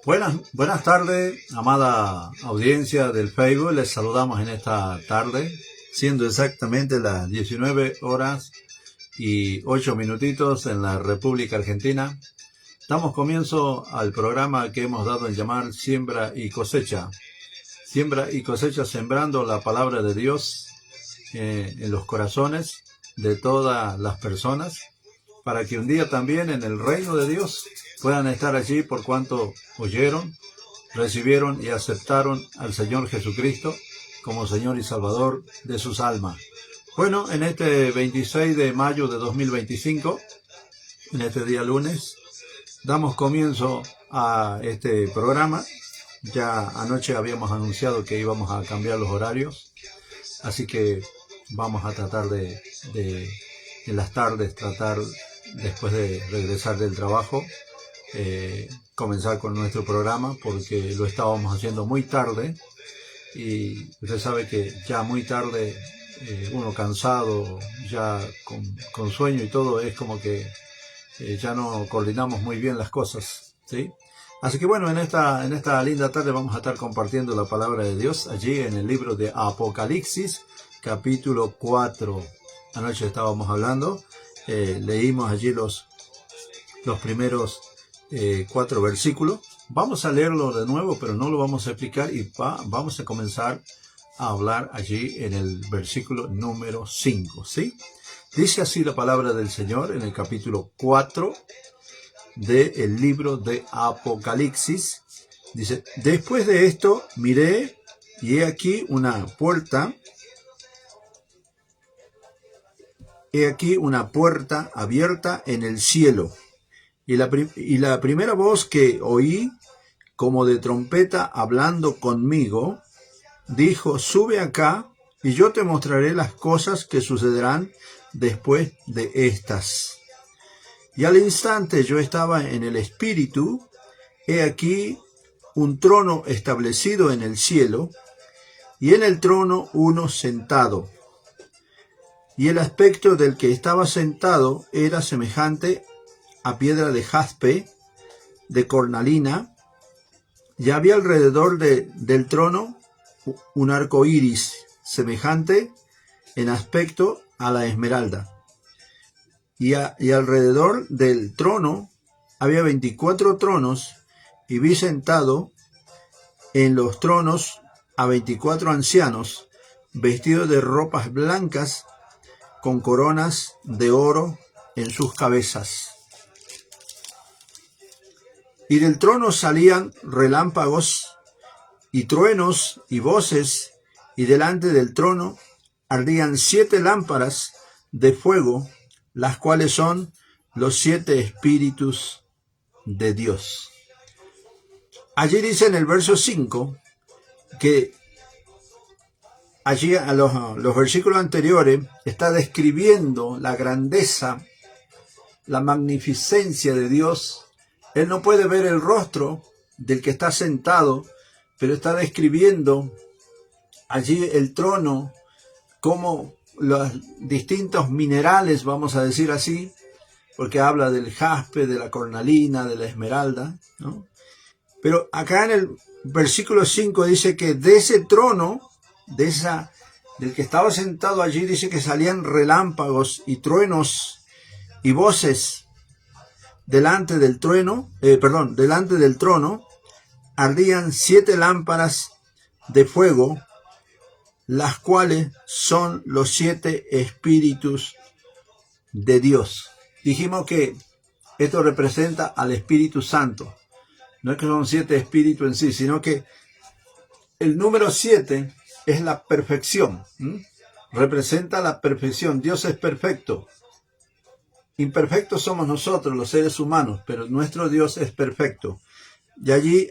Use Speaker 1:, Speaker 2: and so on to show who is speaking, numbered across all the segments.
Speaker 1: Buenas tardes, amada audiencia del Facebook. Les saludamos en esta tarde, siendo exactamente las 19 horas y 8 minutitos en la República Argentina. Damos comienzo al programa que hemos dado en llamar Siembra y Cosecha. Siembra y cosecha, sembrando la palabra de Dios en los corazones de todas las personas, para que un día también en el reino de Dios puedan estar allí por cuanto oyeron, recibieron y aceptaron al Señor Jesucristo como Señor y Salvador de sus almas. Bueno, en este 26 de mayo de 2025, en este día lunes, damos comienzo a este programa. Ya anoche habíamos anunciado que íbamos a cambiar los horarios, así que vamos a tratar de en las tardes, después de regresar del trabajo, comenzar con nuestro programa, porque lo estábamos haciendo muy tarde y usted sabe que ya muy tarde, uno cansado, ya con sueño y todo, es como que ya no coordinamos muy bien las cosas, ¿sí? Así que bueno, en esta linda tarde vamos a estar compartiendo la palabra de Dios allí en el libro de Apocalipsis, capítulo 4. Anoche estábamos hablando, leímos allí los primeros 4 versículos. Vamos a leerlo de nuevo, pero no lo vamos a explicar y vamos a comenzar a hablar allí en el versículo número 5, ¿sí? Dice así la palabra del Señor en el capítulo 4 del libro de Apocalipsis. Dice: después de esto miré, y he aquí una puerta abierta en el cielo. Y la primera voz que oí, como de trompeta hablando conmigo, dijo: sube acá, y yo te mostraré las cosas que sucederán después de estas. Y al instante yo estaba en el Espíritu, he aquí un trono establecido en el cielo, y en el trono uno sentado. Y el aspecto del que estaba sentado era semejante a piedra de jaspe, de cornalina, y había alrededor del trono un arco iris, semejante en aspecto a la esmeralda. Y alrededor del trono había 24 tronos, y vi sentado en los tronos a 24 ancianos, vestidos de ropas blancas, con coronas de oro en sus cabezas. Y del trono salían relámpagos y truenos y voces, y delante del trono ardían 7 lámparas de fuego, las cuales son los 7 espíritus de Dios. Allí dice en el verso 5 que allí a los versículos anteriores está describiendo la grandeza, la magnificencia de Dios. Él no puede ver el rostro del que está sentado, pero está describiendo allí el trono, como los distintos minerales, vamos a decir así, porque habla del jaspe, de la cornalina, de la esmeralda, ¿no? Pero acá en el versículo 5 dice que de ese trono, del que estaba sentado allí, dice que salían relámpagos y truenos y voces. Delante del trono ardían 7 lámparas de fuego, las cuales son los 7 espíritus de Dios. Dijimos que esto representa al Espíritu Santo. No es que son 7 espíritus en sí, sino que el número 7 es la perfección. Representa la perfección. Dios es perfecto. Imperfectos somos nosotros, los seres humanos, pero nuestro Dios es perfecto. Y allí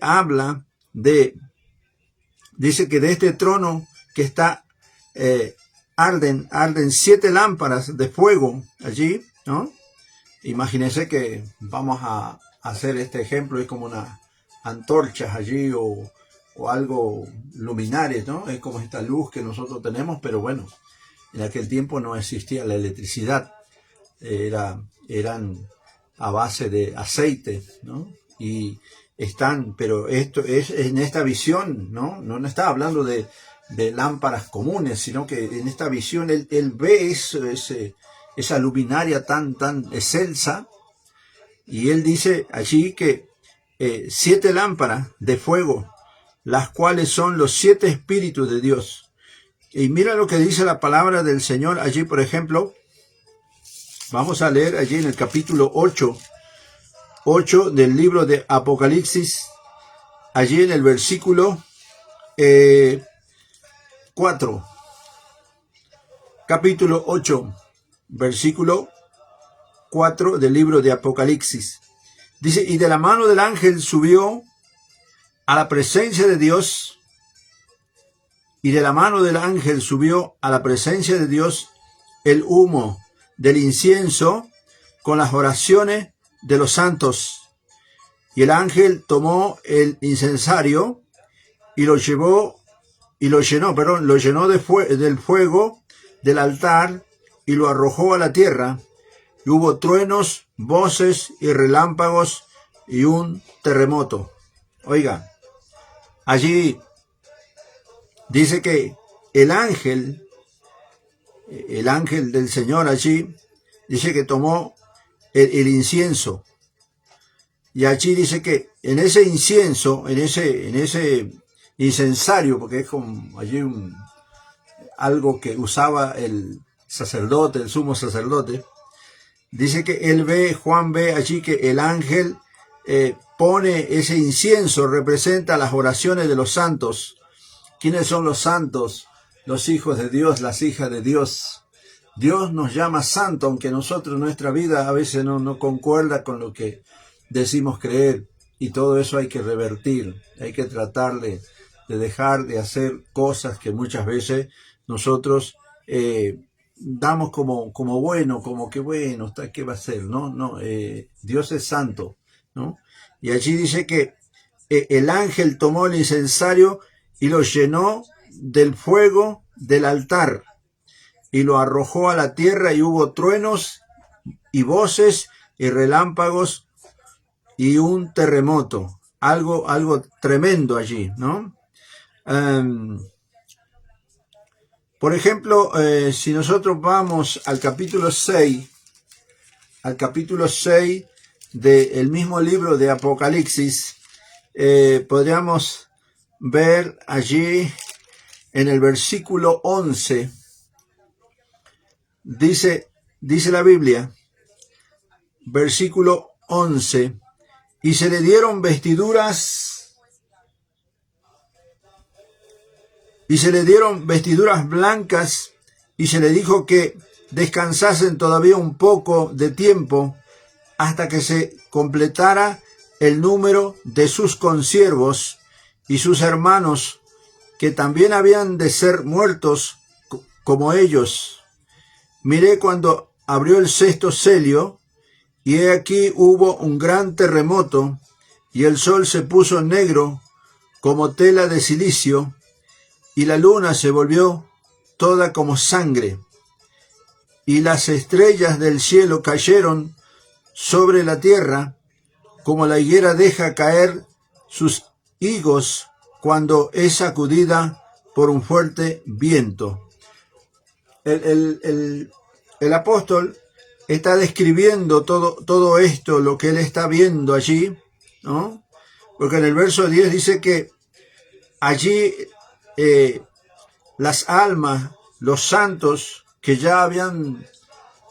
Speaker 1: dice que de este trono que está, arden 7 lámparas de fuego allí, ¿no? Imagínense que vamos a hacer este ejemplo, es como una antorchas allí o algo luminares, ¿no? Es como esta luz que nosotros tenemos, pero bueno, en aquel tiempo no existía la electricidad, eran a base de aceite, ¿no? Y están, pero esto es en esta visión, ¿no? No está hablando de lámparas comunes, sino que en esta visión él ve esa luminaria tan excelsa, y él dice allí que 7 lámparas de fuego, las cuales son los 7 espíritus de Dios. Y mira lo que dice la palabra del Señor allí, por ejemplo, vamos a leer allí en el capítulo 8 del libro de Apocalipsis, allí en el versículo 4. Capítulo 8, versículo 4 del libro de Apocalipsis. Dice, y de la mano del ángel subió a la presencia de Dios, y de la mano del ángel subió a la presencia de Dios el humo del incienso con las oraciones de los santos. Y el ángel tomó el incensario y lo llenó del fuego del altar y lo arrojó a la tierra. Y hubo truenos, voces y relámpagos y un terremoto. Oiga, allí dice que el ángel del Señor allí, dice que tomó el incienso. Y allí dice que en ese incienso, en ese incensario, porque es como allí algo que usaba el sacerdote, el sumo sacerdote, dice que Juan ve allí que el ángel pone ese incienso, representa las oraciones de los santos. ¿Quiénes son los santos? Los hijos de Dios, las hijas de Dios. Dios nos llama santo, aunque nosotros, nuestra vida a veces no concuerda con lo que decimos creer. Y todo eso hay que revertir, hay que tratar de dejar de hacer cosas que muchas veces nosotros damos como bueno, como que bueno, ¿qué va a ser? No, Dios es santo, ¿no? Y allí dice que el ángel tomó el incensario y lo llenó del fuego del altar y lo arrojó a la tierra, y hubo truenos y voces y relámpagos y un terremoto. Algo tremendo allí, ¿no? Por ejemplo, si nosotros vamos al capítulo 6 del mismo libro de Apocalipsis, podríamos ver allí en el versículo 11, dice la Biblia, versículo 11, y se le dieron vestiduras blancas, y se le dijo que descansasen todavía un poco de tiempo hasta que se completara el número de sus consiervos y sus hermanos, que también habían de ser muertos como ellos. Miré cuando abrió el 6º sello, y he aquí hubo un gran terremoto, y el sol se puso negro como tela de silicio, y la luna se volvió toda como sangre, y las estrellas del cielo cayeron sobre la tierra, como la higuera deja caer sus higos cuando es sacudida por un fuerte viento. El apóstol está describiendo todo esto, lo que él está viendo allí, ¿no? Porque en el verso 10 dice que allí las almas, los santos que ya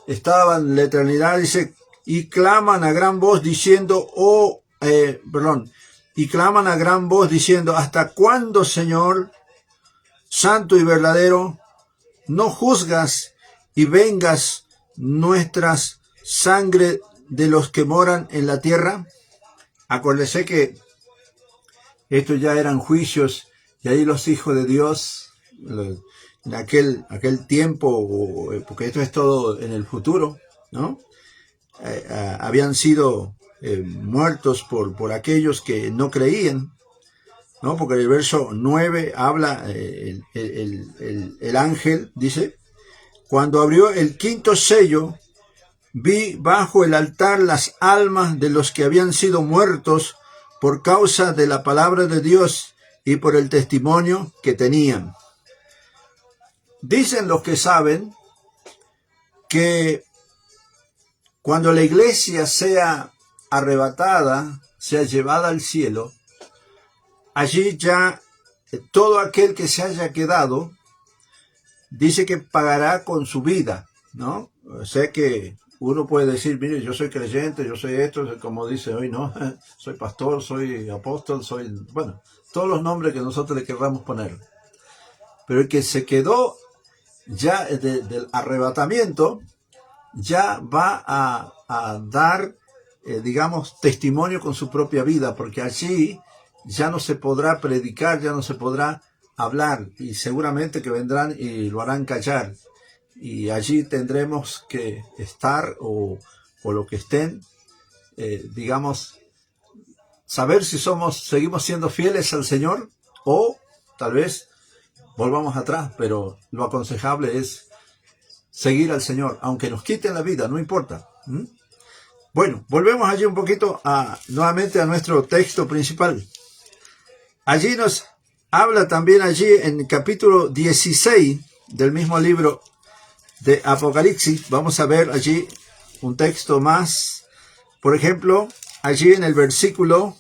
Speaker 1: estaban en la eternidad, dice, y claman a gran voz diciendo, ¿hasta cuándo, Señor, santo y verdadero, no juzgas y vengas nuestras sangre de los que moran en la tierra? Acuérdese que estos ya eran juicios, y ahí los hijos de Dios, en aquel tiempo, porque esto es todo en el futuro, ¿no? Habían sido muertos por aquellos que no creían, ¿no? Porque el verso 9 habla, el ángel dice, cuando abrió el 5º sello, vi bajo el altar las almas de los que habían sido muertos por causa de la palabra de Dios y por el testimonio que tenían. Dicen los que saben que cuando la iglesia sea arrebatada, sea llevada al cielo, allí ya todo aquel que se haya quedado, dice que pagará con su vida, ¿no? O sea que uno puede decir, mire, yo soy creyente, yo soy esto, como dice hoy, ¿no? Soy pastor, soy apóstol, soy, bueno, todos los nombres que nosotros le querramos poner. Pero el que se quedó ya del arrebatamiento, ya va a dar, digamos, testimonio con su propia vida, porque allí ya no se podrá predicar, ya no se podrá hablar, y seguramente que vendrán y lo harán callar, y allí tendremos que estar, o lo que estén, digamos, saber si seguimos siendo fieles al Señor, o tal vez volvamos atrás, pero lo aconsejable es seguir al Señor, aunque nos quiten la vida, no importa. Bueno, volvemos allí un poquito nuevamente a nuestro texto principal. Allí nos habla también allí en el capítulo 16 del mismo libro de Apocalipsis. Vamos a ver allí un texto más. Por ejemplo, allí en el versículo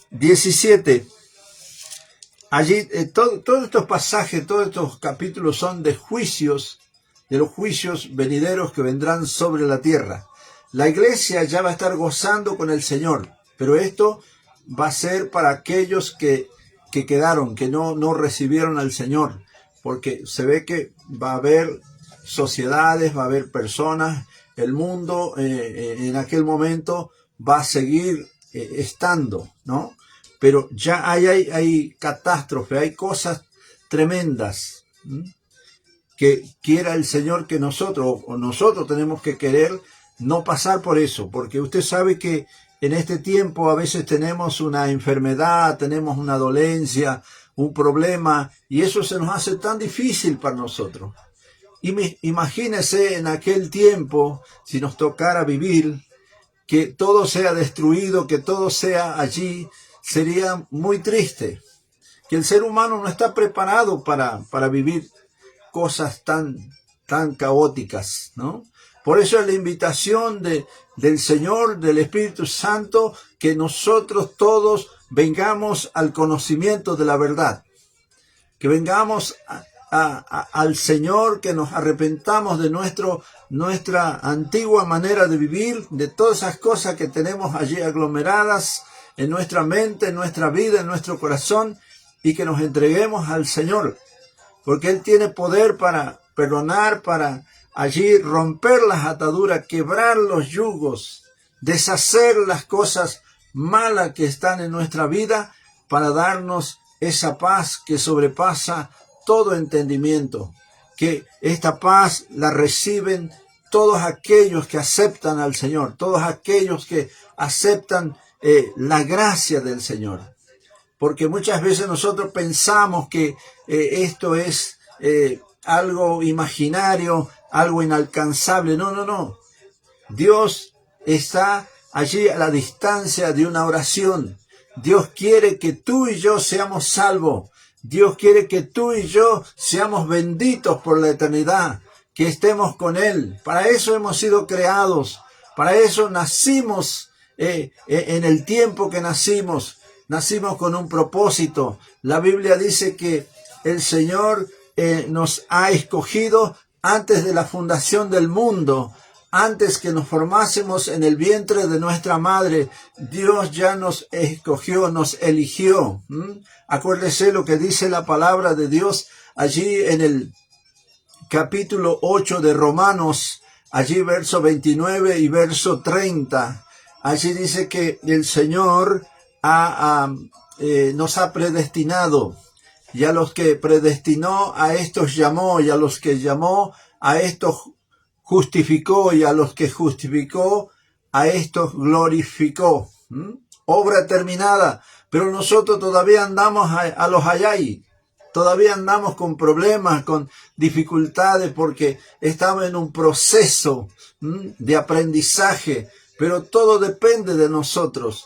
Speaker 1: 17. Allí todos estos pasajes, todos estos capítulos son de juicios, de los juicios venideros que vendrán sobre la tierra. La iglesia ya va a estar gozando con el Señor, pero esto va a ser para aquellos que quedaron, que no recibieron al Señor, porque se ve que va a haber sociedades, va a haber personas, el mundo en aquel momento va a seguir estando, ¿no? Pero ya hay catástrofe, hay cosas tremendas que quiera el Señor que nosotros tenemos que querer no pasar por eso, porque usted sabe que en este tiempo a veces tenemos una enfermedad, tenemos una dolencia, un problema, y eso se nos hace tan difícil para nosotros. Imagínese en aquel tiempo, si nos tocara vivir, que todo sea destruido, que todo sea allí, sería muy triste. Que el ser humano no está preparado para vivir cosas tan caóticas, ¿no? Por eso es la invitación del Señor, del Espíritu Santo, que nosotros todos vengamos al conocimiento de la verdad. Que vengamos al Señor, que nos arrepentamos de nuestra antigua manera de vivir, de todas esas cosas que tenemos allí aglomeradas en nuestra mente, en nuestra vida, en nuestro corazón, y que nos entreguemos al Señor, porque Él tiene poder para perdonar, para allí romper las ataduras, quebrar los yugos, deshacer las cosas malas que están en nuestra vida, para darnos esa paz que sobrepasa todo entendimiento. Que esta paz la reciben todos aquellos que aceptan al Señor, todos aquellos que aceptan la gracia del Señor. Porque muchas veces nosotros pensamos que esto es algo imaginario, algo inalcanzable. No. Dios está allí a la distancia de una oración. Dios quiere que tú y yo seamos salvos. Dios quiere que tú y yo seamos benditos por la eternidad, que estemos con Él. Para eso hemos sido creados. Para eso nacimos en el tiempo que nacimos. Nacimos con un propósito. La Biblia dice que el Señor nos ha escogido antes de la fundación del mundo, antes que nos formásemos en el vientre de nuestra madre. Dios ya nos escogió, nos eligió. Acuérdese lo que dice la palabra de Dios allí en el capítulo 8 de Romanos, allí verso 29 y verso 30. Allí dice que el Señor nos ha predestinado, y a los que predestinó, a estos llamó, y a los que llamó, a estos justificó, y a los que justificó, a estos glorificó. Obra terminada, pero nosotros todavía andamos a los ayay, todavía andamos con problemas, con dificultades, porque estamos en un proceso de aprendizaje, pero todo depende de nosotros.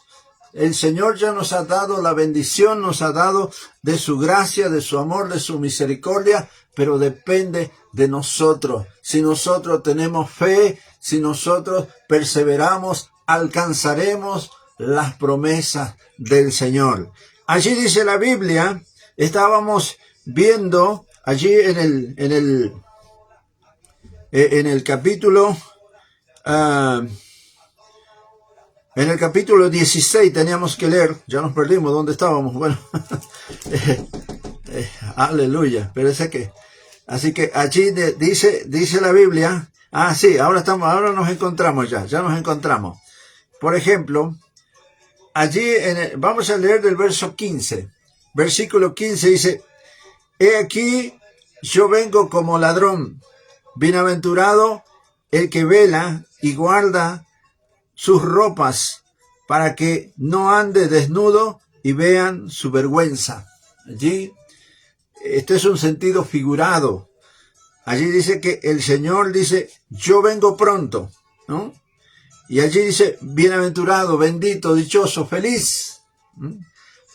Speaker 1: El Señor ya nos ha dado la bendición, nos ha dado de su gracia, de su amor, de su misericordia, pero depende de nosotros. Si nosotros tenemos fe, si nosotros perseveramos, alcanzaremos las promesas del Señor. Allí dice la Biblia, estábamos viendo allí en el capítulo en el capítulo 16 teníamos que leer, ya nos perdimos, ¿dónde estábamos? Bueno, aleluya, parece que, así que allí dice la Biblia, sí, ahora nos encontramos ya nos encontramos. Por ejemplo, allí, vamos a leer del verso 15, versículo 15 dice, he aquí, yo vengo como ladrón, bienaventurado el que vela y guarda sus ropas para que no ande desnudo y vean su vergüenza. Allí, este es un sentido figurado. Allí dice que el Señor dice, yo vengo pronto, ¿no? Y allí dice, bienaventurado, bendito, dichoso, feliz.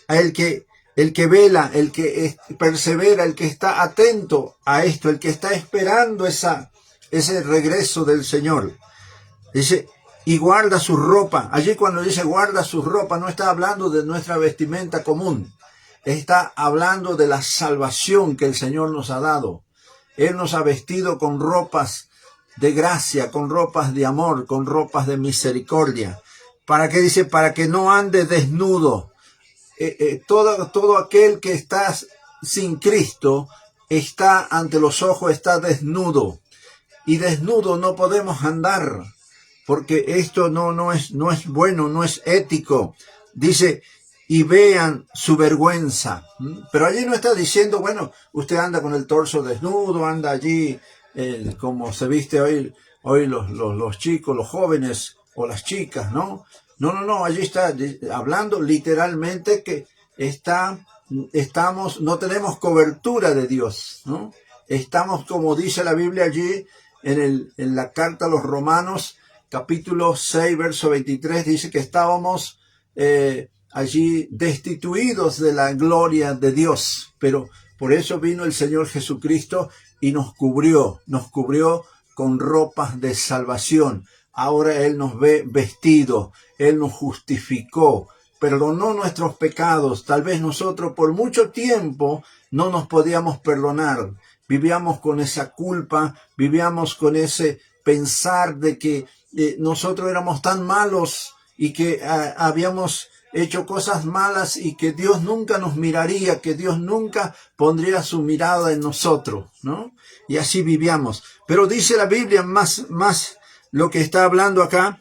Speaker 1: El que vela, el que persevera, el que está atento a esto, el que está esperando ese regreso del Señor. Dice, y guarda su ropa. Allí cuando dice guarda su ropa, no está hablando de nuestra vestimenta común. Está hablando de la salvación que el Señor nos ha dado. Él nos ha vestido con ropas de gracia, con ropas de amor, con ropas de misericordia. ¿Para qué dice? Para que no ande desnudo. Todo aquel que está sin Cristo está ante los ojos, está desnudo. Y desnudo no podemos andar, porque esto no es bueno, no es ético. Dice, y vean su vergüenza. Pero allí no está diciendo, bueno, usted anda con el torso desnudo, anda allí como se viste hoy los chicos, los jóvenes o las chicas, ¿no? No, allí está hablando literalmente que no tenemos cobertura de Dios, ¿no? Estamos, como dice la Biblia allí en la carta a los Romanos, capítulo 6, verso 23, dice que estábamos allí destituidos de la gloria de Dios, pero por eso vino el Señor Jesucristo y nos cubrió con ropas de salvación. Ahora Él nos ve vestidos, Él nos justificó, perdonó nuestros pecados. Tal vez nosotros por mucho tiempo no nos podíamos perdonar. Vivíamos con esa culpa, vivíamos con ese pensar de que nosotros éramos tan malos y que habíamos hecho cosas malas y que Dios nunca nos miraría, que Dios nunca pondría su mirada en nosotros, ¿no? Y así vivíamos. Pero dice la Biblia más lo que está hablando acá,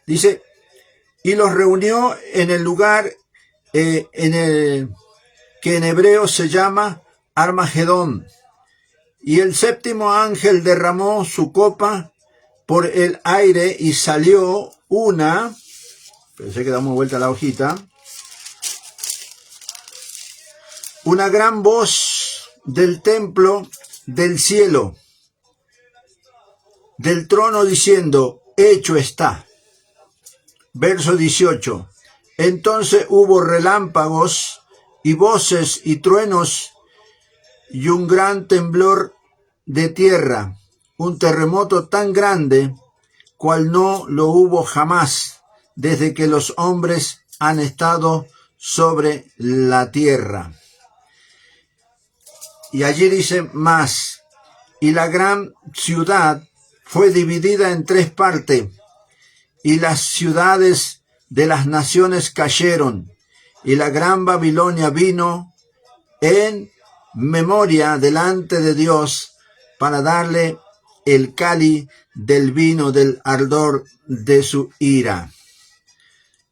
Speaker 1: dice, y los reunió en el lugar que en hebreo se llama Armagedón. Y el séptimo ángel derramó su copa por el aire y salió pensé que damos vuelta a la hojita, una gran voz del templo del cielo, del trono diciendo, hecho está. Verso 18. Entonces hubo relámpagos y voces y truenos y un gran temblor de tierra, un terremoto tan grande cual no lo hubo jamás desde que los hombres han estado sobre la tierra. Y allí dice más, y la gran ciudad fue dividida en 3 partes, y las ciudades de las naciones cayeron, y la gran Babilonia vino en memoria delante de Dios para darle el cáliz del vino del ardor de su ira.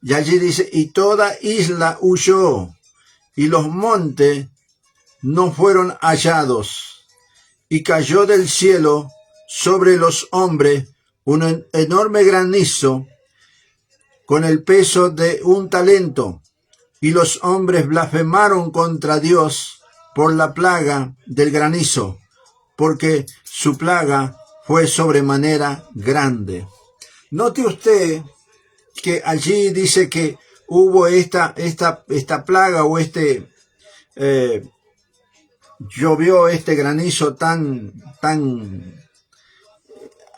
Speaker 1: Y allí dice, y toda isla huyó, y los montes no fueron hallados, y cayó del cielo sobre los hombres un enorme granizo con el peso de 1 talento, y los hombres blasfemaron contra Dios por la plaga del granizo, porque su plaga fue sobremanera grande. Note usted que allí dice que hubo esta plaga o llovió este granizo tan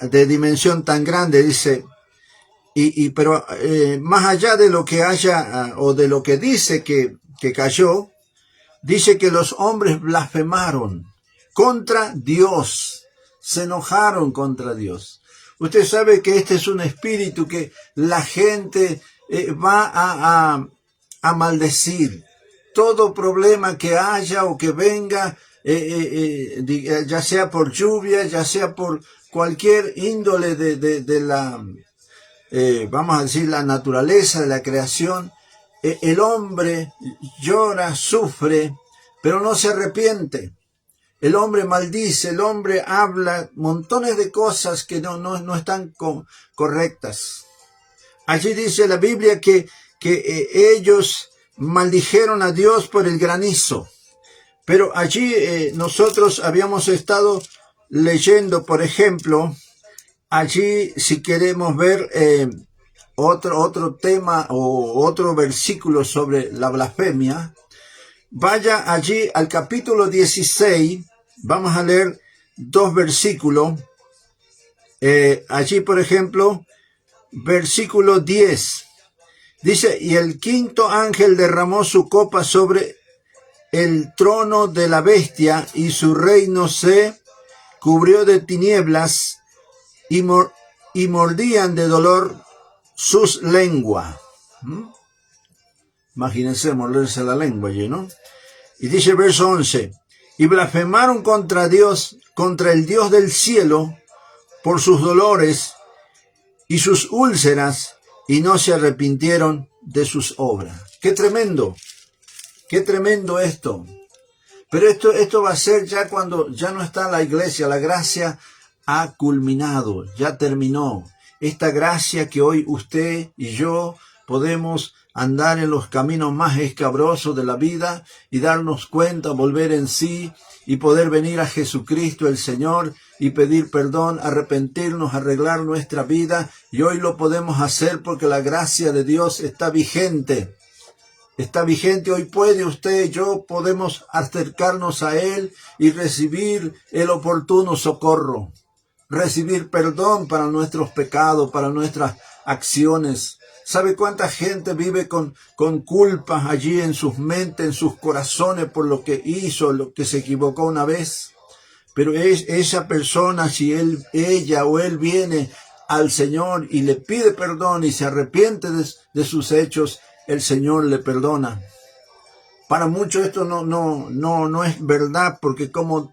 Speaker 1: de dimensión tan grande, dice, pero más allá de lo que haya o de lo que dice que cayó, dice que los hombres blasfemaron contra Dios, se enojaron contra Dios. Usted sabe que este es un espíritu que la gente va a maldecir. Todo problema que haya o que venga, ya sea por lluvia, ya sea por cualquier índole de la, vamos a decir, la naturaleza de la creación, el hombre llora, sufre, pero no se arrepiente. El hombre maldice, el hombre habla montones de cosas que no están correctas. Allí dice la Biblia que ellos maldijeron a Dios por el granizo. Pero allí nosotros habíamos estado leyendo, por ejemplo, allí si queremos ver otro tema o otro versículo sobre la blasfemia, vaya allí al capítulo 16, vamos a leer 2 versículos. Allí, por ejemplo, versículo 10. Dice, y el quinto ángel derramó su copa sobre el trono de la bestia, y su reino se cubrió de tinieblas, y mordían de dolor sus lenguas. Imagínense morderse la lengua allí, ¿no? Y dice verso 11, y blasfemaron contra Dios, contra el Dios del cielo, por sus dolores y sus úlceras, y no se arrepintieron de sus obras. ¡Qué tremendo! ¡Qué tremendo esto! Pero esto va a ser ya cuando ya no está la iglesia. La gracia ha culminado, ya terminó. Esta gracia que hoy usted y yo podemos andar en los caminos más escabrosos de la vida y darnos cuenta, volver en sí y poder venir a Jesucristo el Señor y pedir perdón, arrepentirnos, arreglar nuestra vida. Y hoy lo podemos hacer porque la gracia de Dios está vigente. Está vigente, hoy puede usted y yo podemos acercarnos a Él y recibir el oportuno socorro. Recibir perdón para nuestros pecados, para nuestras acciones. ¿Sabe cuánta gente vive con culpas allí en sus mentes, en sus corazones por lo que hizo, lo que se equivocó una vez? Pero esa persona, si ella o él viene al Señor y le pide perdón y se arrepiente de sus hechos, el Señor le perdona. Para muchos esto no es verdad, porque ¿cómo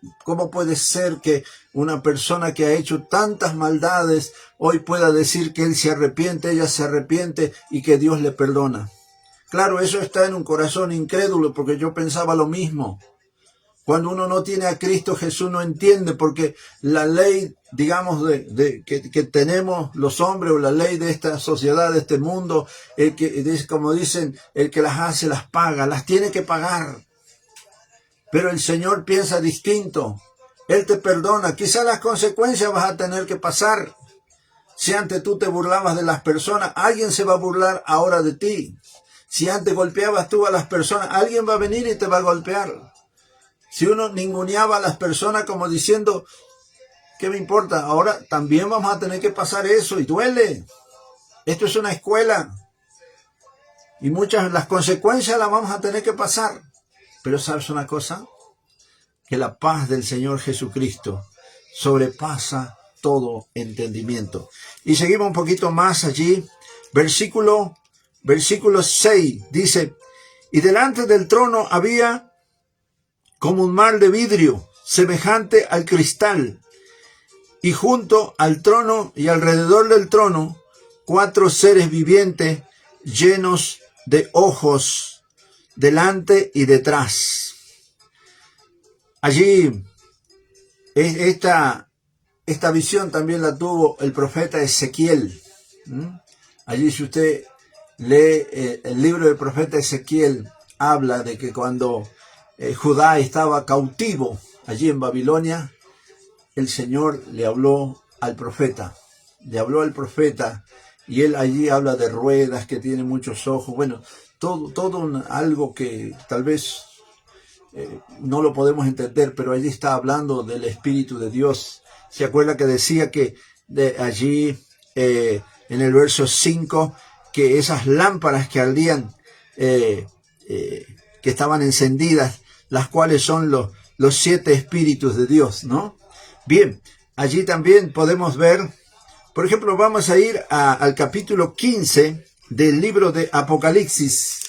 Speaker 1: puede ser que una persona que ha hecho tantas maldades hoy pueda decir que él se arrepiente, ella se arrepiente y que Dios le perdona? Claro, eso está en un corazón incrédulo, porque yo pensaba lo mismo. Cuando uno no tiene a Cristo Jesús no entiende, porque la ley, digamos, que tenemos los hombres, o la ley de esta sociedad, de este mundo, como dicen, el que las hace las paga, las tiene que pagar. Pero el Señor piensa distinto. Él te perdona. Quizás las consecuencias vas a tener que pasar. Si antes tú te burlabas de las personas, alguien se va a burlar ahora de ti. Si antes golpeabas tú a las personas, alguien va a venir y te va a golpear. Si uno ninguneaba a las personas como diciendo, ¿qué me importa? Ahora también vamos a tener que pasar eso y duele. Esto es una escuela. Y las consecuencias las vamos a tener que pasar. Pero ¿sabes una cosa? Que la paz del Señor Jesucristo sobrepasa todo entendimiento. Y seguimos un poquito más allí. Versículo 6 dice, y delante del trono había como un mar de vidrio, semejante al cristal, y junto al trono y alrededor del trono, 4 seres vivientes llenos de ojos, delante y detrás. Allí, esta visión también la tuvo el profeta Ezequiel. Allí, si usted lee el libro del profeta Ezequiel, habla de que cuando Judá estaba cautivo allí en Babilonia, el Señor le habló al profeta. Le habló al profeta y él allí habla de ruedas, que tiene muchos ojos, bueno, todo algo que tal vez no lo podemos entender, pero allí está hablando del Espíritu de Dios. ¿Se acuerda que decía que de allí en el verso 5, que esas lámparas que ardían, que estaban encendidas, las cuales son los 7 espíritus de Dios, ¿no? Bien, allí también podemos ver, por ejemplo, vamos a ir al capítulo 15 del libro de Apocalipsis.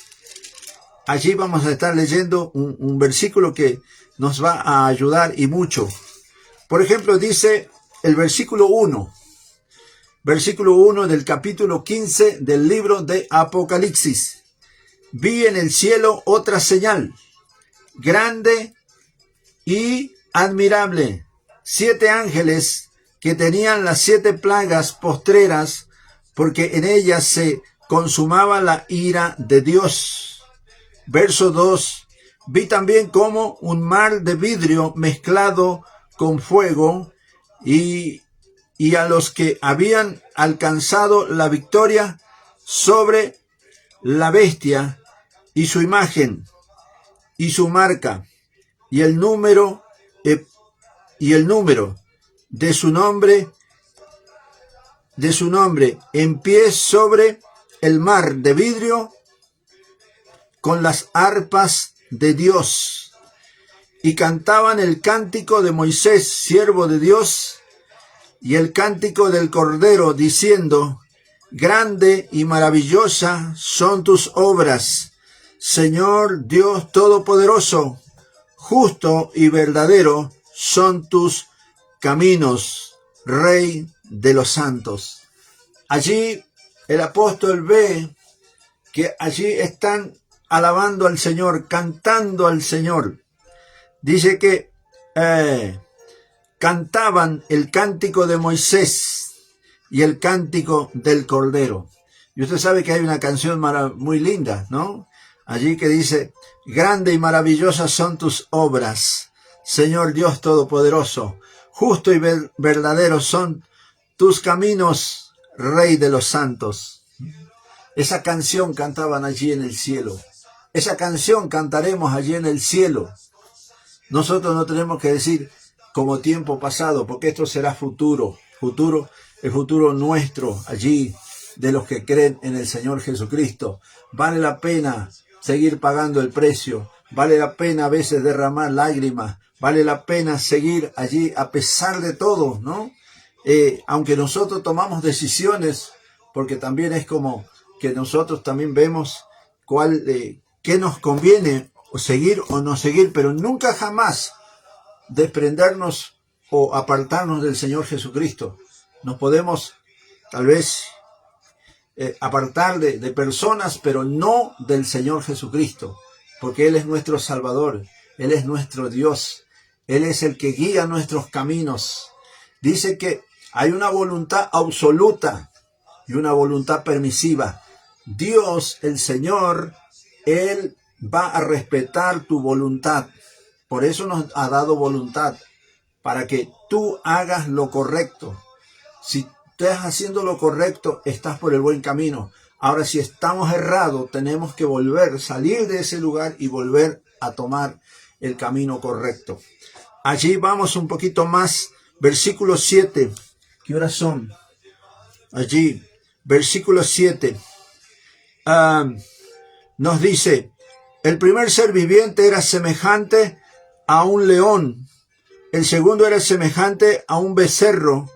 Speaker 1: Allí vamos a estar leyendo un versículo que nos va a ayudar y mucho. Por ejemplo, dice el versículo 1 del capítulo 15 del libro de Apocalipsis. Vi en el cielo otra señal, grande y admirable, 7 ángeles que tenían las 7 plagas postreras, porque en ellas se consumaba la ira de Dios. Verso 2. Vi también como un mar de vidrio mezclado con fuego, y a los que habían alcanzado la victoria sobre la bestia y su imagen y su marca y el número de su nombre en pie sobre el mar de vidrio con las arpas de Dios, y cantaban el cántico de Moisés, siervo de Dios, y el cántico del Cordero, diciendo: grande y maravillosa son tus obras, Señor Dios Todopoderoso, justo y verdadero son tus caminos, Rey de los santos. Allí el apóstol ve que allí están alabando al Señor, cantando al Señor. Dice que cantaban el cántico de Moisés y el cántico del Cordero. Y usted sabe que hay una canción muy linda, ¿no? Allí que dice: grande y maravillosas son tus obras, Señor Dios Todopoderoso, justo y verdadero son tus caminos, Rey de los santos. Esa canción cantaban allí en el cielo. Esa canción cantaremos allí en el cielo. Nosotros no tenemos que decir como tiempo pasado, porque esto será futuro, el futuro nuestro allí, de los que creen en el Señor Jesucristo. Vale la pena seguir pagando el precio, vale la pena a veces derramar lágrimas, vale la pena seguir allí a pesar de todo, ¿no? Aunque nosotros tomamos decisiones, porque también es como que nosotros también vemos qué nos conviene, o seguir o no seguir, pero nunca jamás desprendernos o apartarnos del Señor Jesucristo. Nos podemos tal vez apartar de personas, pero no del Señor Jesucristo, porque Él es nuestro Salvador, Él es nuestro Dios, Él es el que guía nuestros caminos. Dice que hay una voluntad absoluta y una voluntad permisiva. Dios, el Señor, Él va a respetar tu voluntad. Por eso nos ha dado voluntad, para que tú hagas lo correcto. Si estás haciendo lo correcto, estás por el buen camino. Ahora, si estamos errados, tenemos que salir de ese lugar y volver a tomar el camino correcto. Allí vamos un poquito más, versículo 7. ¿Qué horas son? Allí, versículo 7. Nos dice: el primer ser viviente era semejante a un león, el segundo era semejante a un becerro,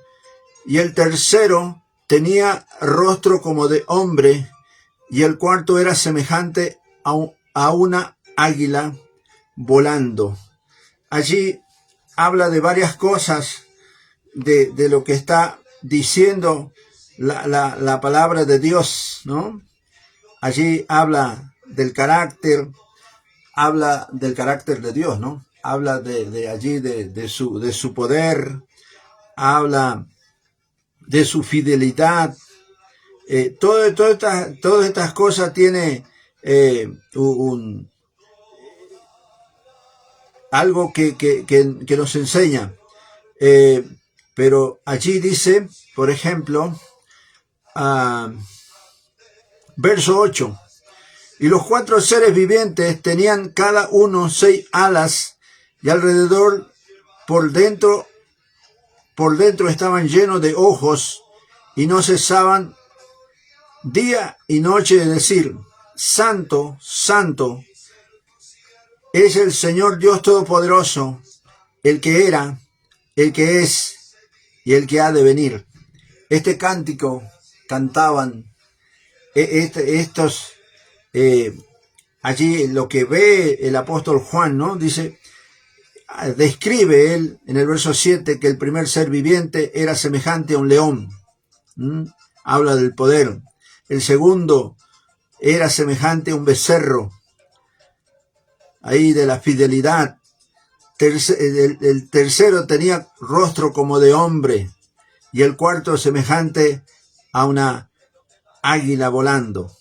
Speaker 1: y el tercero tenía rostro como de hombre, y el cuarto era semejante a una águila volando. Allí habla de varias cosas de lo que está diciendo la palabra de Dios, ¿no? Allí habla del carácter de Dios, ¿no? Habla de su poder, habla de su fidelidad. Todas estas cosas tiene algo que nos enseña. Pero allí dice, por ejemplo,
Speaker 2: verso 8. Y los 4 seres vivientes tenían cada uno 6 alas, y alrededor por dentro estaban llenos de ojos, y no cesaban día y noche de decir: Santo, Santo, es el Señor Dios Todopoderoso, el que era, el que es y el que ha de venir. Este cántico cantaban estos, allí lo que ve el apóstol Juan, ¿no? Dice, describe él en el verso 7 que el primer ser viviente era semejante a un león. Habla del poder. El segundo era semejante a un becerro, ahí de la fidelidad. El tercero tenía rostro como de hombre, y el cuarto semejante a una águila volando.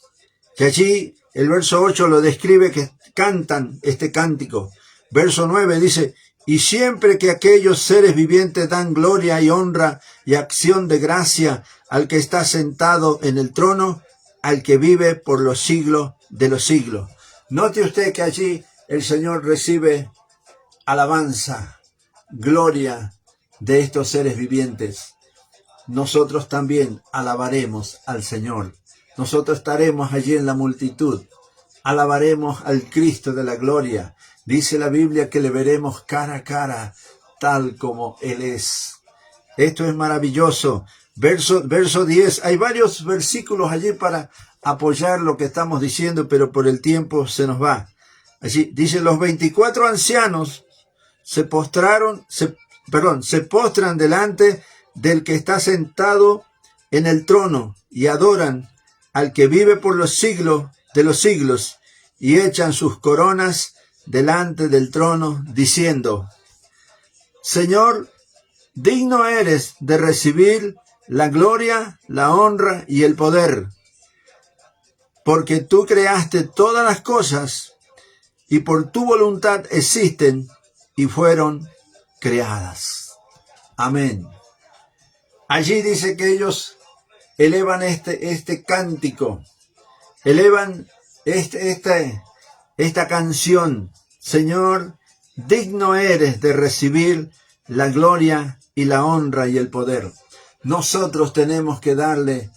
Speaker 2: Y allí el verso 8 lo describe, que cantan este cántico. Verso 9 dice: y siempre que aquellos seres vivientes dan gloria y honra y acción de gracia al que está sentado en el trono, al que vive por los siglos de los siglos. Note usted que allí el Señor recibe alabanza, gloria de estos seres vivientes. Nosotros también alabaremos al Señor. Nosotros estaremos allí en la multitud. Alabaremos al Cristo de la gloria. Dice la Biblia que le veremos cara a cara, tal como Él es. Esto es maravilloso. Verso 10. Hay varios versículos allí para apoyar lo que estamos diciendo, pero por el tiempo se nos va. Allí dice: los 24 ancianos se postran delante del que está sentado en el trono y adoran al que vive por los siglos de los siglos, y echan sus coronas delante del trono, diciendo: Señor, digno eres de recibir la gloria, la honra y el poder, porque tú creaste todas las cosas, y por tu voluntad existen y fueron creadas. Amén. Allí dice que ellos elevan este cántico, elevan esta canción: Señor, digno eres de recibir la gloria y la honra y el poder. Nosotros tenemos que darle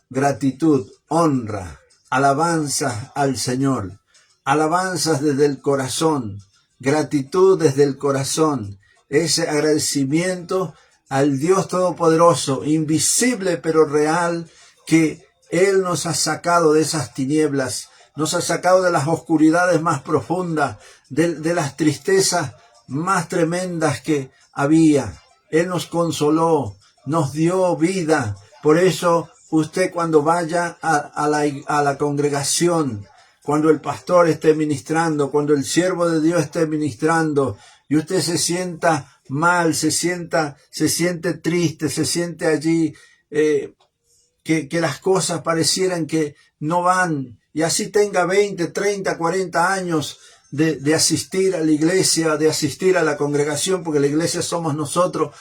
Speaker 2: gratitud, honra, alabanza al Señor, alabanzas desde el corazón, gratitud desde el corazón, ese agradecimiento al Dios Todopoderoso, invisible pero real, que Él nos ha sacado de esas tinieblas, nos ha sacado de las oscuridades más profundas, de las tristezas más tremendas que había. Él nos consoló, nos dio vida. Por eso usted, cuando vaya a la congregación, cuando el pastor esté ministrando, cuando el siervo de Dios esté ministrando, y usted se sienta mal, se siente triste, se siente allí que las cosas parecieran que no van, y así tenga 20, 30, 40 años de asistir a la iglesia, de asistir a la congregación, porque la iglesia somos nosotros,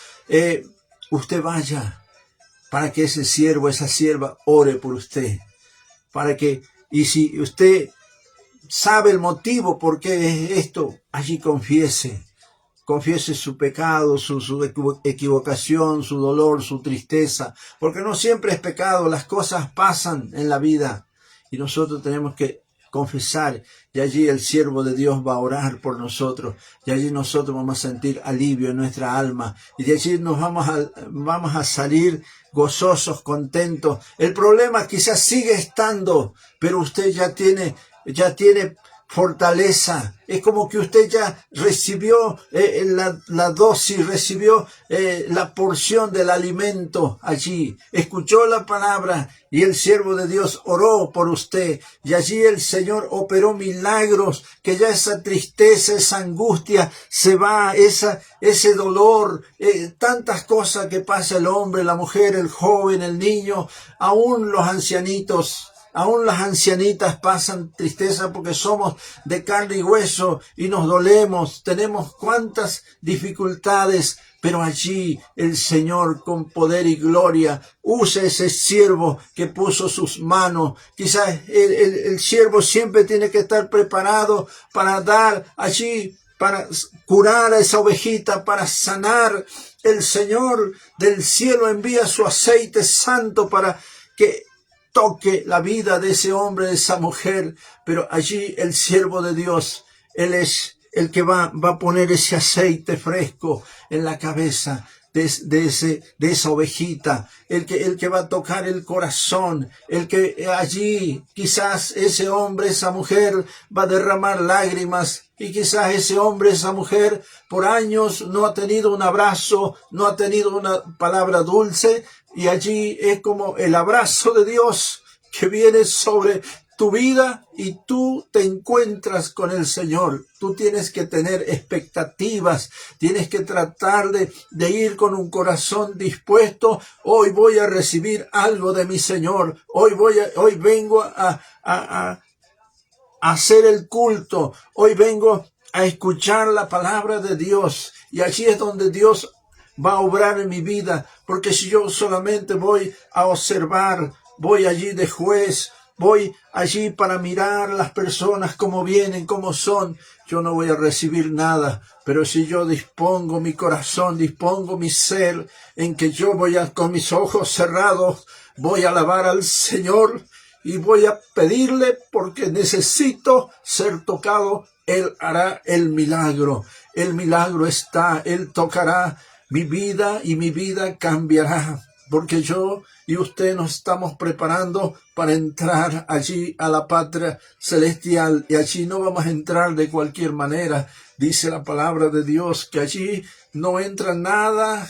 Speaker 2: usted vaya para que ese siervo, esa sierva ore por usted, y si usted sabe el motivo por qué es esto, allí confiese su pecado, su equivocación, su dolor, su tristeza, porque no siempre es pecado, las cosas pasan en la vida y nosotros tenemos que confesar, y allí el siervo de Dios va a orar por nosotros, y allí nosotros vamos a sentir alivio en nuestra alma, y de allí nos vamos a salir gozosos, contentos. El problema quizás sigue estando, pero usted ya tiene fortaleza. Es como que usted ya recibió la dosis, recibió la porción del alimento allí. Escuchó la palabra y el siervo de Dios oró por usted. Y allí el Señor operó milagros, que ya esa tristeza, esa angustia se va, ese dolor, tantas cosas que pasa el hombre, la mujer, el joven, el niño, aún los ancianitos. aún las ancianitas pasan tristeza porque somos de carne y hueso y nos dolemos, tenemos cuantas dificultades, pero allí el Señor con poder y gloria usa ese siervo que puso sus manos. Quizás el siervo siempre tiene que estar preparado para dar allí, para curar a esa ovejita, para sanar. El Señor del cielo envía su aceite santo para que toque la vida de ese hombre, de esa mujer. Pero allí el siervo de Dios, Él es el que va a poner ese aceite fresco en la cabeza de esa ovejita, el que va a tocar el corazón, el que allí quizás ese hombre, esa mujer va a derramar lágrimas, y quizás ese hombre, esa mujer por años no ha tenido un abrazo, no ha tenido una palabra dulce, y allí es como el abrazo de Dios que viene sobre tu vida y tú te encuentras con el Señor. Tú tienes que tener expectativas, tienes que tratar de ir con un corazón dispuesto. Hoy voy a recibir algo de mi Señor. Hoy vengo a hacer el culto. Hoy vengo a escuchar la palabra de Dios. Y allí es donde Dios va a obrar en mi vida. Porque si yo solamente voy a observar, voy allí de juez, voy allí para mirar las personas cómo vienen, cómo son, yo no voy a recibir nada. Pero si yo dispongo mi corazón, dispongo mi ser, en que yo con mis ojos cerrados, voy a alabar al Señor y voy a pedirle porque necesito ser tocado, Él hará el milagro. El milagro está, Él tocará mi vida y mi vida cambiará. Porque yo y usted nos estamos preparando para entrar allí a la patria celestial. Y allí no vamos a entrar de cualquier manera. Dice la palabra de Dios que allí no entra nada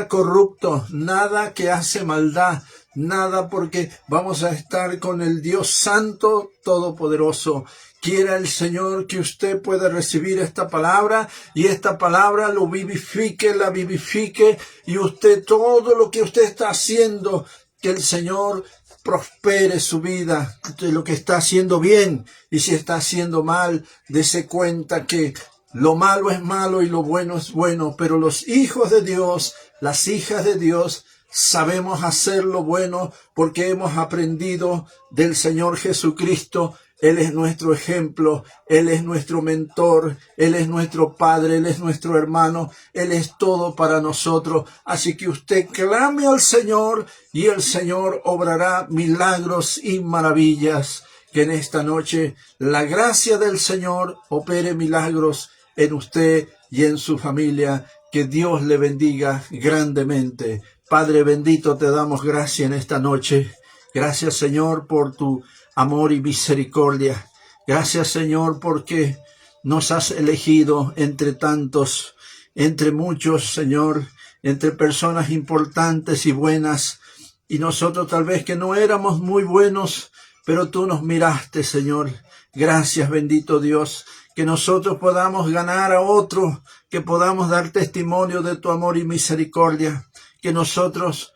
Speaker 2: corrupto, nada que hace maldad, nada, porque vamos a estar con el Dios Santo Todopoderoso. Quiera el Señor que usted pueda recibir esta palabra y esta palabra lo vivifique, la vivifique, y usted, todo lo que usted está haciendo, que el Señor prospere su vida, de lo que está haciendo bien, y si está haciendo mal, dése cuenta que lo malo es malo y lo bueno es bueno, pero los hijos de Dios, las hijas de Dios, sabemos hacer lo bueno porque hemos aprendido del Señor Jesucristo. Él es nuestro ejemplo, Él es nuestro mentor, Él es nuestro Padre, Él es nuestro hermano, Él es todo para nosotros. Así que usted clame al Señor y el Señor obrará milagros y maravillas. Que en esta noche la gracia del Señor opere milagros en usted y en su familia. Que Dios le bendiga grandemente. Padre bendito, te damos gracias en esta noche. Gracias, Señor, por tu amor y misericordia. Gracias, Señor, porque nos has elegido entre tantos, entre muchos, Señor, entre personas importantes y buenas. Y nosotros tal vez que no éramos muy buenos, pero tú nos miraste, Señor. Gracias, bendito Dios, que nosotros podamos ganar a otro, que podamos dar testimonio de tu amor y misericordia, que nosotros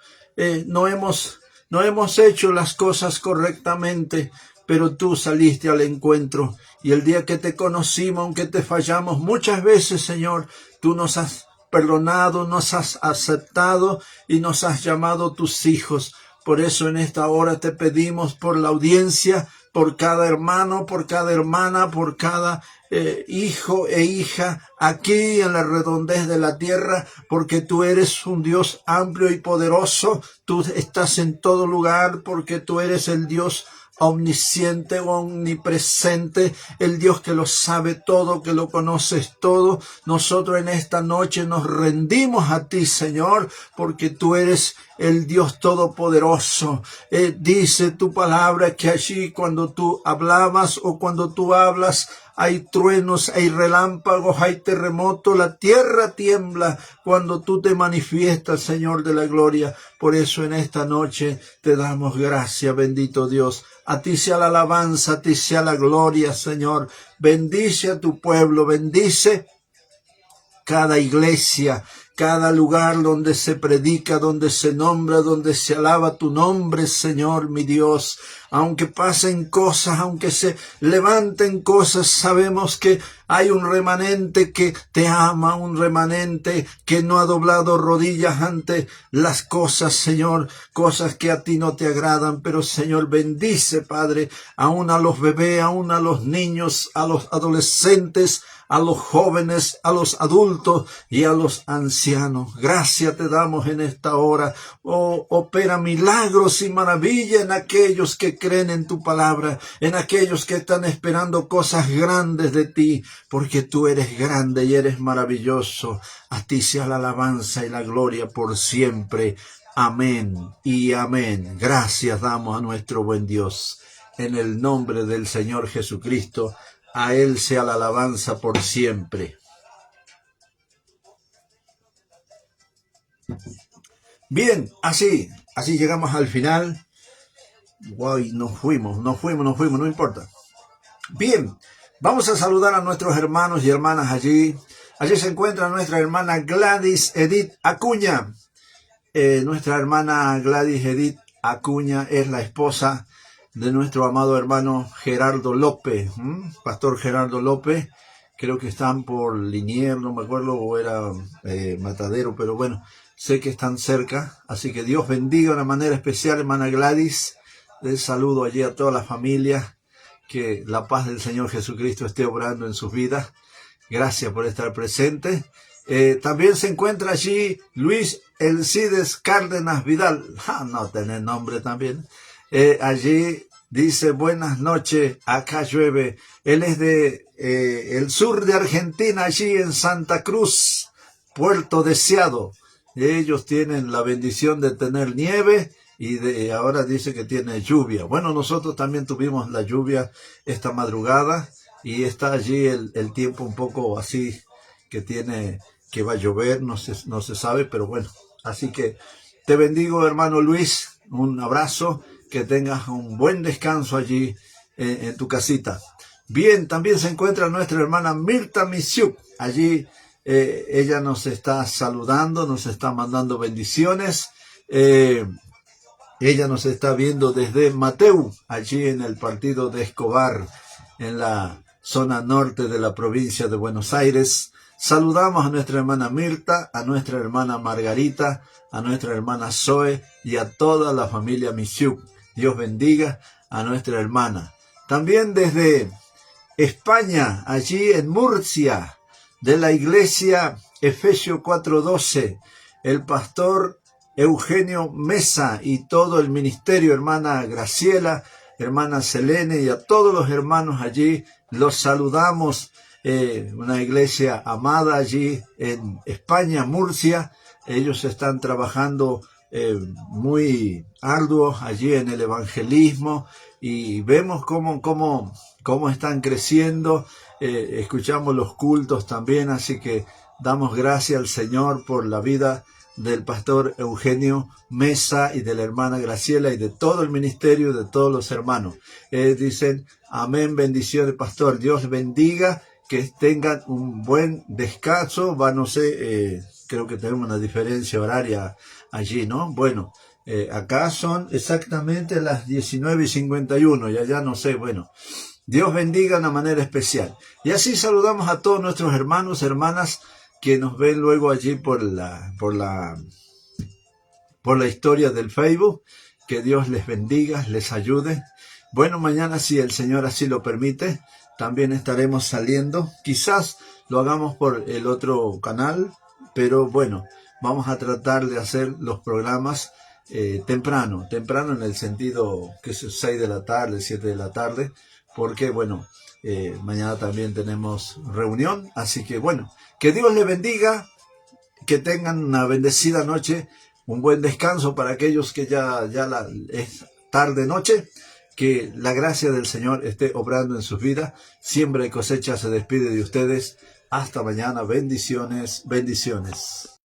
Speaker 2: no hemos hecho las cosas correctamente, pero tú saliste al encuentro. Y el día que te conocimos, aunque te fallamos muchas veces, Señor, tú nos has perdonado, nos has aceptado y nos has llamado tus hijos. Por eso en esta hora te pedimos por la audiencia, por cada hermano, por cada hermana, por cada hijo e hija aquí en la redondez de la tierra, porque tú eres un Dios amplio y poderoso. Tú estás en todo lugar porque tú eres el Dios omnisciente, omnipresente, el Dios que lo sabe todo, que lo conoces todo. Nosotros en esta noche nos rendimos a ti, Señor, porque tú eres el Dios todopoderoso. Dice tu palabra que allí cuando tú hablabas o cuando tú hablas, hay truenos, hay relámpagos, hay terremotos, la tierra tiembla cuando tú te manifiestas, Señor de la gloria. Por eso en esta noche te damos gracias, bendito Dios. A ti sea la alabanza, a ti sea la gloria, Señor. Bendice a tu pueblo, bendice cada iglesia, cada lugar donde se predica, donde se nombra, donde se alaba tu nombre, Señor mi Dios. Aunque pasen cosas, aunque se levanten cosas, sabemos que hay un remanente que te ama, un remanente que no ha doblado rodillas ante las cosas, Señor, cosas que a ti no te agradan. Pero, Señor, bendice, Padre, aún a los bebés, aún a los niños, a los adolescentes, a los jóvenes, a los adultos y a los ancianos. Gracias te damos en esta hora. Oh, opera milagros y maravillas en aquellos que creen en tu palabra, en aquellos que están esperando cosas grandes de ti, porque tú eres grande y eres maravilloso. A ti sea la alabanza y la gloria por siempre. Amén y amén. Gracias damos a nuestro buen Dios. En el nombre del Señor Jesucristo, a Él sea la alabanza por siempre. Bien, así llegamos al final. Guay, nos fuimos, no importa. Bien, vamos a saludar a nuestros hermanos y hermanas allí. Allí se encuentra nuestra hermana Gladys Edith Acuña. Nuestra hermana Gladys Edith Acuña es la esposa de nuestro amado hermano Gerardo López, Pastor Gerardo López. Creo que están por Liniers, no me acuerdo, o era Matadero, pero bueno, sé que están cerca. Así que Dios bendiga de una manera especial, hermana Gladys. Les saludo allí a toda la familia. Que la paz del Señor Jesucristo esté obrando en sus vidas. Gracias por estar presente. También se encuentra allí Luis Elcides Cárdenas Vidal. No tiene nombre también. Allí dice, buenas noches, acá llueve. Él es de el sur de Argentina, allí en Santa Cruz, Puerto Deseado. Ellos tienen la bendición de tener nieve y ahora dice que tiene lluvia. Bueno, nosotros también tuvimos la lluvia esta madrugada y está allí el tiempo un poco así que va a llover, no se sabe, pero bueno. Así que te bendigo, hermano Luis, un abrazo. Que tengas un buen descanso allí en tu casita. Bien, también se encuentra nuestra hermana Mirta Misiuk. Allí ella nos está saludando, nos está mandando bendiciones. Ella nos está viendo desde Mateu, allí en el partido de Escobar, en la zona norte de la provincia de Buenos Aires. Saludamos a nuestra hermana Mirta, a nuestra hermana Margarita, a nuestra hermana Zoe y a toda la familia Misiuk. Dios bendiga a nuestra hermana. También desde España, allí en Murcia, de la iglesia Efesios 4:12, el pastor Eugenio Mesa y todo el ministerio, hermana Graciela, hermana Selene y a todos los hermanos allí, los saludamos. Una iglesia amada allí en España, Murcia. Ellos están trabajando muy arduos allí en el evangelismo y vemos cómo están creciendo. Escuchamos los cultos también, así que damos gracias al Señor por la vida del pastor Eugenio Mesa y de la hermana Graciela y de todo el ministerio, de todos los hermanos. Dicen, amén, bendiciones, pastor, Dios bendiga, que tengan un buen descanso. No sé, creo que tenemos una diferencia horaria allí, ¿no? Bueno, acá son exactamente las 19:51 y allá no sé, bueno. Dios bendiga de una manera especial. Y así saludamos a todos nuestros hermanos, hermanas que nos ven luego allí por la historia del Facebook. Que Dios les bendiga, les ayude. Bueno, mañana, si el Señor así lo permite, también estaremos saliendo. Quizás lo hagamos por el otro canal, pero bueno, vamos a tratar de hacer los programas temprano en el sentido que es 6 de la tarde, 7 de la tarde, porque bueno, mañana también tenemos reunión, así que bueno, que Dios les bendiga, que tengan una bendecida noche, un buen descanso para aquellos que ya es tarde noche, que la gracia del Señor esté obrando en sus vidas. Siembra y cosecha se despide de ustedes. Hasta mañana, bendiciones, bendiciones.